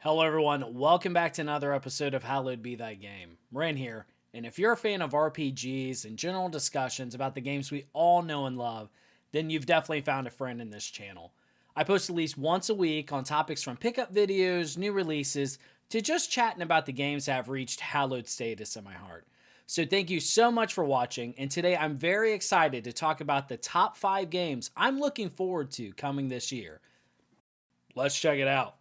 Hello everyone, welcome back to another episode of Hallowed Be Thy Game. Ren here, and if you're a fan of RPGs and general discussions about the games we all know and love, then you've definitely found a friend in this channel. I post at least once a week on topics from pickup videos, new releases, to just chatting about the games that have reached hallowed status in my heart. So thank you so much for watching, and today I'm very excited to talk about the top 5 games I'm looking forward to coming this year. Let's check it out.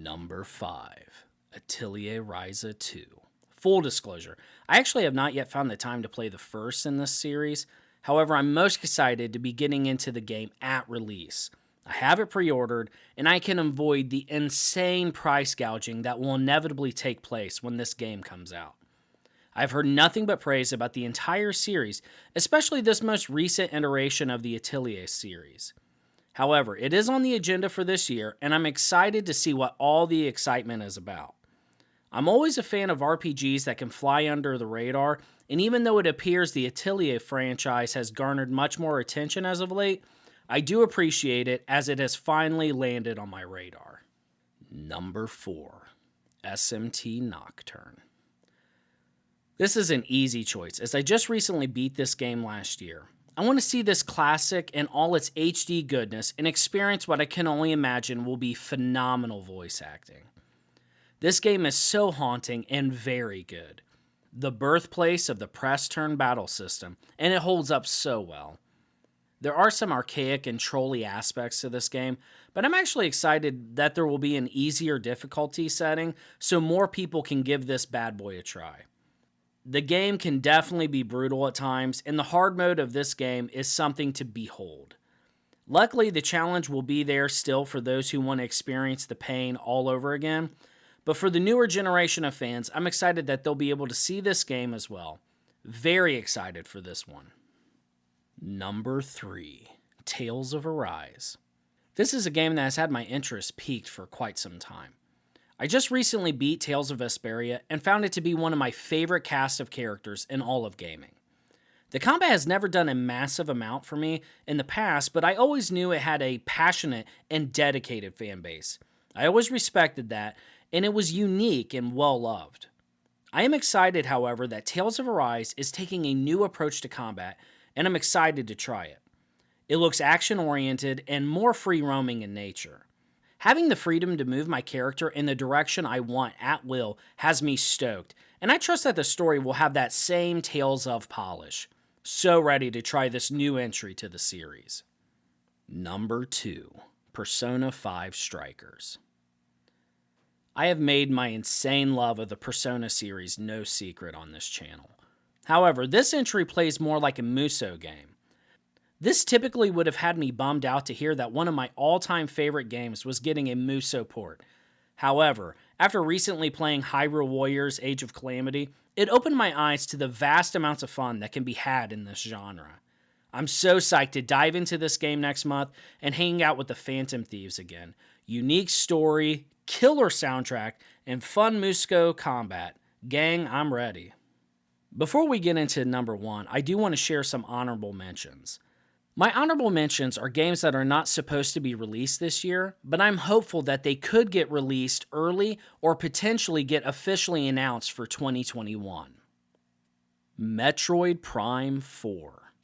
Number 5, Atelier Rizza II. Full disclosure, I actually have not yet found the time to play the first in this series. However, I'm most excited to be getting into the game at release. I have it pre-ordered, and I can avoid the insane price gouging that will inevitably take place when this game comes out. I've heard nothing but praise about the entire series, especially this most recent iteration of the Atelier series. However, it is on the agenda for this year, and I'm excited to see what all the excitement is about. I'm always a fan of RPGs that can fly under the radar, and even though it appears the Atelier franchise has garnered much more attention as of late, I do appreciate it as it has finally landed on my radar. Number 4, SMT Nocturne. This is an easy choice, as I just recently beat this game last year. I want to see this classic in all its HD goodness and experience what I can only imagine will be phenomenal voice acting. This game is so haunting and very good. The birthplace of the press turn battle system, and it holds up so well. There are some archaic and trolly aspects to this game, but I'm actually excited that there will be an easier difficulty setting so more people can give this bad boy a try. The game can definitely be brutal at times, and the hard mode of this game is something to behold. Luckily, the challenge will be there still for those who want to experience the pain all over again, but for the newer generation of fans, I'm excited that they'll be able to see this game as well. Very excited for this one. Number 3, Tales of Arise. This is a game that has had my interest peaked for quite some time. I just recently beat Tales of Vesperia and found it to be one of my favorite cast of characters in all of gaming. The combat has never done a massive amount for me in the past, but I always knew it had a passionate and dedicated fan base. I always respected that, and it was unique and well loved. I am excited, however, that Tales of Arise is taking a new approach to combat, and I'm excited to try it. It looks action-oriented and more free-roaming in nature. Having the freedom to move my character in the direction I want at will has me stoked, and I trust that the story will have that same Tales of polish. So ready to try this new entry to the series. Number 2, Persona 5 Strikers. I have made my insane love of the Persona series no secret on this channel. However, this entry plays more like a Musou game. This typically would have had me bummed out to hear that one of my all-time favorite games was getting a Musou port. However, after recently playing Hyrule Warriors Age of Calamity, it opened my eyes to the vast amounts of fun that can be had in this genre. I'm so psyched to dive into this game next month and hang out with the Phantom Thieves again. Unique story, killer soundtrack, and fun Musou combat. Gang, I'm ready. Before we get into number 1, I do want to share some honorable mentions. My honorable mentions are games that are not supposed to be released this year, but I'm hopeful that they could get released early or potentially get officially announced for 2021. Metroid Prime 4.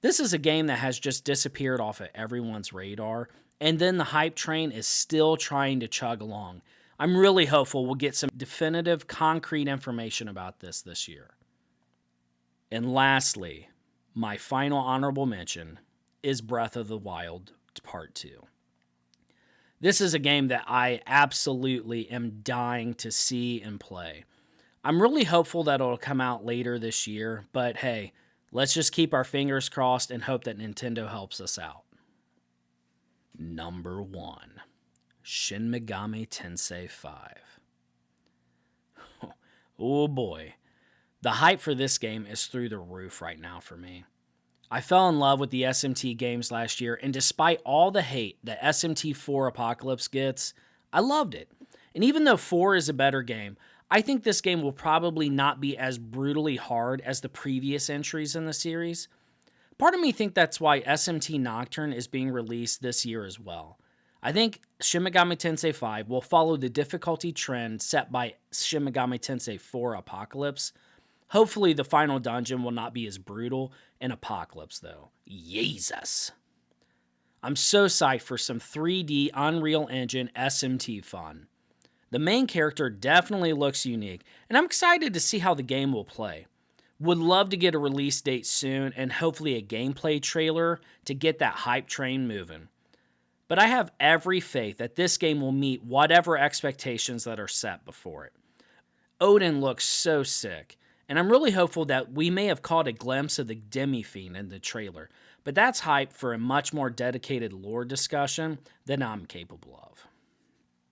This is a game that has just disappeared off of everyone's radar, and then the hype train is still trying to chug along. I'm really hopeful we'll get some definitive, concrete information about this year. And lastly, my final honorable mention is Breath of the Wild Part 2. This is a game that I absolutely am dying to see and play. I'm really hopeful that it'll come out later this year, but hey, let's just keep our fingers crossed and hope that Nintendo helps us out. Number 1, Shin Megami Tensei 5. Oh boy. The hype for this game is through the roof right now for me. I fell in love with the SMT games last year, and despite all the hate that SMT4 Apocalypse gets, I loved it. And even though 4 is a better game, I think this game will probably not be as brutally hard as the previous entries in the series. Part of me think that's why SMT Nocturne is being released this year as well. I think Shin Megami Tensei 5 will follow the difficulty trend set by Shin Megami Tensei 4 Apocalypse. Hopefully the final dungeon will not be as brutal in Apocalypse though. Jesus. I'm so psyched for some 3D Unreal Engine SMT fun. The main character definitely looks unique, and I'm excited to see how the game will play. Would love to get a release date soon and hopefully a gameplay trailer to get that hype train moving. But I have every faith that this game will meet whatever expectations that are set before it. Odin looks so sick, and I'm really hopeful that we may have caught a glimpse of the Demi-Fiend in the trailer, but that's hype for a much more dedicated lore discussion than I'm capable of.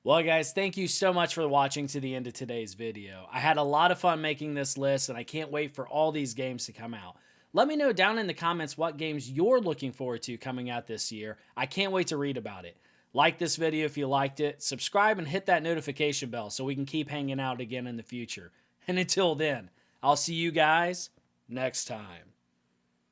Well, guys, thank you so much for watching to the end of today's video. I had a lot of fun making this list, and I can't wait for all these games to come out. Let me know down in the comments what games you're looking forward to coming out this year. I can't wait to read about it. Like this video if you liked it, subscribe and hit that notification bell so we can keep hanging out again in the future. And until then, I'll see you guys next time.